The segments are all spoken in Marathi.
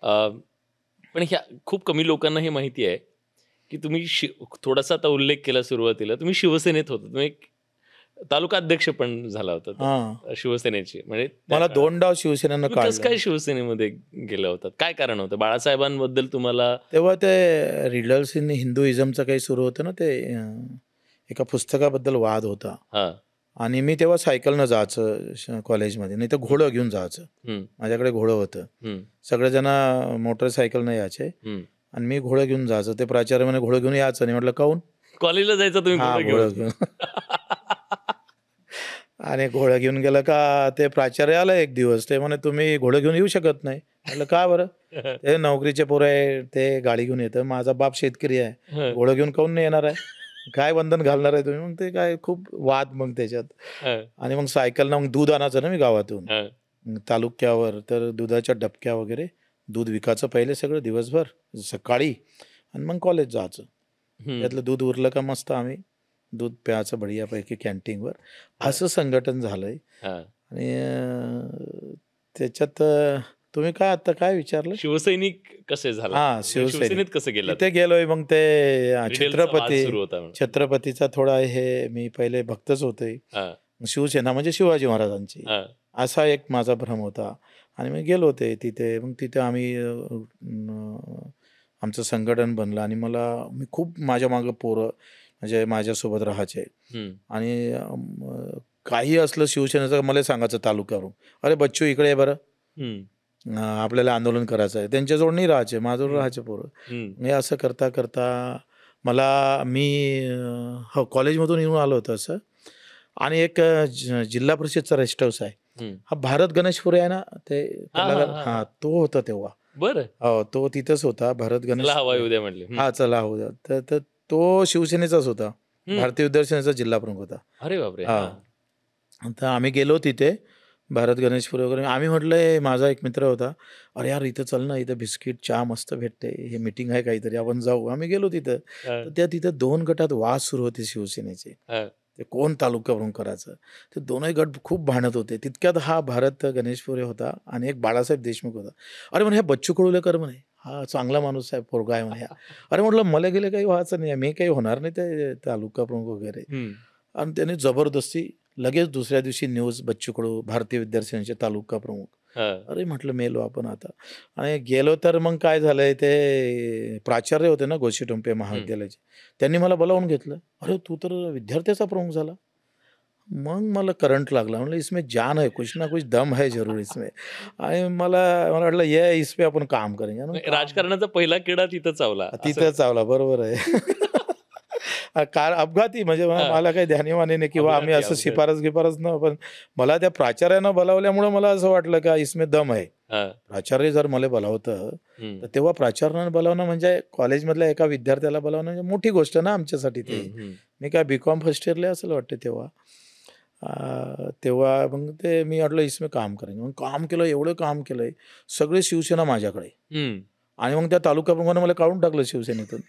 अ, पण ह्या खूप कमी लोकांना हे माहिती आहे, की तुम्ही थोडासा आता उल्लेख केला सुरुवातीला, तुम्ही शिवसेनेत होता. तुम्ही एक तालुका अध्यक्ष पण झाला होता हां. शिवसेनेचे. म्हणजे त्या मला काळात. 2 डाव शिवसेनेनं तुम्ही कसं काढलं. काय शिवसेनेमध्ये गेला होतात? काय कारण होतं? बाळासाहेबांबद्दल तुम्हाला तेव्हा ते रिडल्स इन हिंदुइझमचं काही सुरू होतं ना, ते एका पुस्तकाबद्दल वाद होता. हां. आणि मी तेव्हा सायकलनं जायचं कॉलेजमध्ये, नाही तर हं, घोडं घेऊन जायचं. हं, माझ्याकडे घोडं होतं. हं, सगळेजण मोटरसायकलनं यायचे हं. आणि मी घोडं घेऊन जायचो. ते प्राचार्य म्हणे, "घोडं घेऊन यायचं नाही." म्हटलं, "काहून?" कॉलेजला जायचा तुम्ही "हां, घोडं घेऊन. घोडं घेऊन." आणि घोडं घेऊन गेलं का ते प्राचार्य आला एक दिवस. ते म्हणे, "तुम्ही घोडं घेऊन येऊ शकत नाही." म्हटलं, "का बरं?" "ते नोकरीचे पोरं आहे, ते गाडी घेऊन येतं. माझा बाप शेतकरी आहे. हं, घोडं घेऊन काहून नाही येणार आहे? काय बंधन घालणार आहे तुम्ही?" मग ते काय खूप वाद मग त्याच्यात. हं, आणि मग सायकलनं मग दूध आणायचं ना मी गावातून. हं, मग तालुक्यावर तर दुधाच्या डबक्या वगैरे दूध विकायचं पहिले सगळं दिवसभर सकाळी आणि मग कॉलेज जायचं. हं. त्यातलं दूध उरलं का मस्त आम्ही दूध प्यायचं बढियापैकी कॅन्टीनवर. हां, असं संघटन झालंय. हां. आणि त्याच्यात तुम्ही काय आत्ता काय विचारलं? शिवसैनिक कसे झालात? हां, म्हणजे शिवसैनिक. शिवसेनेत कसं गेलात? तिथे गेलोय मग ते रिडेलचा वाद सुरू होता म्हणून. छत्रपतीचा थोडा हे मी पहिले भक्तच होते. हां, शिवसेना म्हणजे शिवाजी महाराजांची. हां. असा एक माझा भ्रम होता आणि मी गेलो होते तिथे. मग तिथे आम्ही आमचं संघटन बनलं आणि मी खूप माझ्या मागं पोरं म्हणजे माझ्यासोबत राहायचे. हं. आणि काही असलं शिवसेनेचं मला सांगायचं तालुक्यावरून, "अरे बच्चू इकडे ये बरं. हं, आपल्याला आंदोलन करायचं आहे." त्यांच्याजवळ नाही राहायचे, माझ्याजवळ हं, राहायचे पोरं. हं. मी असं करता मी हो कॉलेजमधून येऊन आलो होतो असं. आणि एक जिल्हा परिषदचा रेस्ट हाऊस आहे. हं. हा भारत गणेशपुरे आहे ना, ते हां, हां, कलाकार हां, हां, हां. तो होता तेव्हा. बरं. हो, तो तिथंच होता भारत चला हवा गणेशपुरे. येऊ द्या म्हटले. हं, हां, चला हो द्या. तर तर तो शिवसेनेचाच होता. हं. भारतीय विद्यार्थी सेनेचा जिल्हा प्रमुख होता. अरे बापरे! हां. हां. तर आम्ही गेलो तिथे भारत गणेशपुरे वगैरे. आम्ही म्हटलं माझा एक मित्र होता. "अरे यार, इथं चल ना, इथं बिस्किट, चहा मस्त भेटते. हे मीटिंग आहे काहीतरी, आपण जाऊ." आम्ही गेलो तिथं. तर हां, तिथं 2 गटात वाद सुरू होते शिवसेनेचे. हां. ते कोण तालुका प्रमुख करायचं. ते दोनही गट खूप भांडत होते. तितक्यात हा भारत गणेशपुरे होता आणि एक बाळासाहेब देशमुख होता. "अरे," म्हणे, "हे बच्चू कडुलेकर," म्हणे, "हा चांगला माणूस आहे, पोरगा आहे," म्हणे. अरे म्हटलं, "मला गेले काही व्हायचं नाही. मी काही होणार नाही ते तालुका प्रमुख वगैरे." हं. आणि त्याने जबरदस्ती लगेच दुसऱ्या दिवशी न्यूज बच्चू कडू भारतीय विद्यार्थी सेनेचे तालुका प्रमुख. हां. अरे म्हटलं मेलो आपण आता. आणि गेलो तर मग काय झालंय ते प्राचार्य होते ना गोशीटोंपे हं. महाविद्यालयाचे. त्यांनी मला बोलावून घेतलं. "अरे तू तर विद्यार्थ्याचा प्रमुख झाला." मग मला करंट लागला. म्हणलं इसमें जान है, कुछ ना कुछ दम है जरूर इसमें. आणि मला वाटलं ये इस पे आपण काम करेंगे. आणि मग म्हणजे काम राजकारणाचा पहिला किडा तिथं चावला असं. तिथं चावला. बरोबर आहे. कार अपघाती म्हणजे हां. मला काही ध्यानी-वानी नाही किंवा आम्ही अपघाती, असं अपघाती. शिफारस-गिफारस न पण मला त्या प्राचार्यानं बोलावल्यामुळं मला असं वाटलं का इसमें दम है. हां. प्राचार्य जर मला बोलावतं, हं. तर तेव्हा प्राचार्यानं बोलावणं म्हणजे कॉलेजमधल्या एका विद्यार्थ्याला बोलावणं म्हणजे मोठी गोष्ट ना आमच्यासाठी ते. हं, हं. मी काय बी.कॉम फर्स्ट इयरला असेल वाटतं तेव्हा. तेव्हा मग ते मी म्हटलं इसमें काम करेंगे. मग काम केलं, एवढं काम केलंय. सगळे शिवसेना माझ्याकडे. हं. आणि मग त्या तालुका प्रमुखानं मला काढून टाकलं शिवसेनेतून.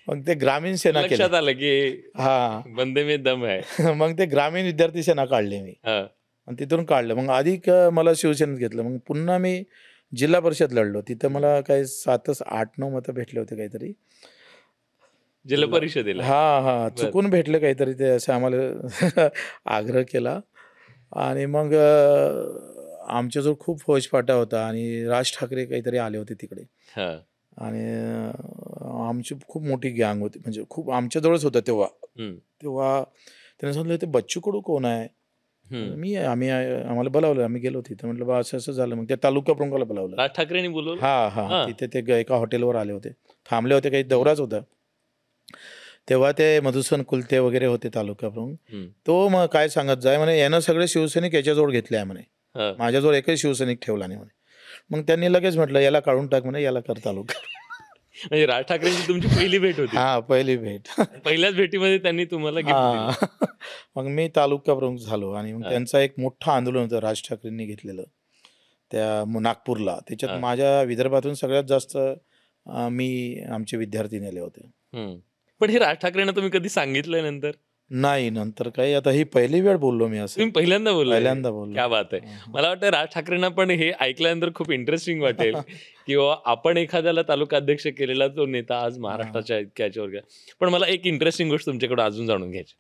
मग ते ग्रामीण सेना केले. लक्षात आलं की हां. बंदे में दम है. मग ते ग्रामीण विद्यार्थी सेना काढली मी हां. आणि तिथून काढलं. मग अधिक मला शिवसेनेत घेतलं. मग पुन्हा मी जिल्हा परिषद लढलो. तिथं हं. मला काही 7च 8-9 मतं भेटले होते काहीतरी. जिल्हा परिषदेला. हां, हां. बरं. चुकून भेटले काहीतरी ते असं आम्हाला आग्रह केला आणि मग आमच्याजवळ खूप फौजफाटा होता आणि राज ठाकरे काहीतरी आले होते तिकडे. हां. आणि आमची खूप मोठी गँग होती. म्हणजे खूप आमच्याजवळच होतं तेव्हा. हं. तेव्हा त्याने सांगितलं, "ते बच्चू कडू कोण आहे?" हं. मी आहे. आम्हाला बोलावलं. आम्ही गेलो तिथं. म्हटलं, "बा असं-असं झालं." मग त्या तालुका प्रमुखाला बोलावलं. राज ठाकरेंनी बोलवलं? हां, हां. हां. तिथे ते एका हॉटेलवर आले होते. थांबले होते. काही हं. दौराच होता. तेव्हा ते मधुसूदन कुलते वगैरे होते तालुका प्रमुख. हं. तो मग काय सांगत जाय म्हणे, "यानं सगळे शिवसैनिक याच्याजवळ घेतले आहे" म्हणे. हां. "माझ्याजवळ एकही शिवसैनिक ठेवला नाही" म्हणे. मग त्यांनी लगेच म्हटलं, "याला काढून टाक" म्हणे, "याला कर तालुका." म्हणजे राज ठाकरेंची तुमची पहिली भेट होती. हां, पहिली भेट. पहिल्याच भेटीमध्ये त्यांनी तुम्हाला गिफ्ट दिलं. हां. मग मी तालुका प्रमुख झालो आणि मग हां. त्यांचा एक मोठं आंदोलन होतं राज ठाकरेंनी घेतलेलं त्या नागपूरला. त्याच्यात हां. माझ्या विदर्भातून सगळ्यात जास्त आमचे विद्यार्थी नेले होते. हं. पण हे राज ठाकरेंना तुम्ही कधी सांगितलंय नंतर? नाही, नंतर काही आता ही पहिली वेळ बोललो मी असं. तुम्ही पहिल्यांदा बोललाय. पहिल्यांदा बोललो. क्या बात आहे. हां, हां. मला वाटतं राज ठाकरेंना पण हे ऐकल्यानंतर खूप इंटरेस्टिंग वाटेल, की बाबा आपण एखाद्याला तालुका अध्यक्ष केलेला तो नेता आज महाराष्ट्राच्या इतक्या ह्याच्यावर गेला. पण मला एक इंटरेस्टिंग गोष्ट तुमच्याकडून अजून जाणून घ्यायची.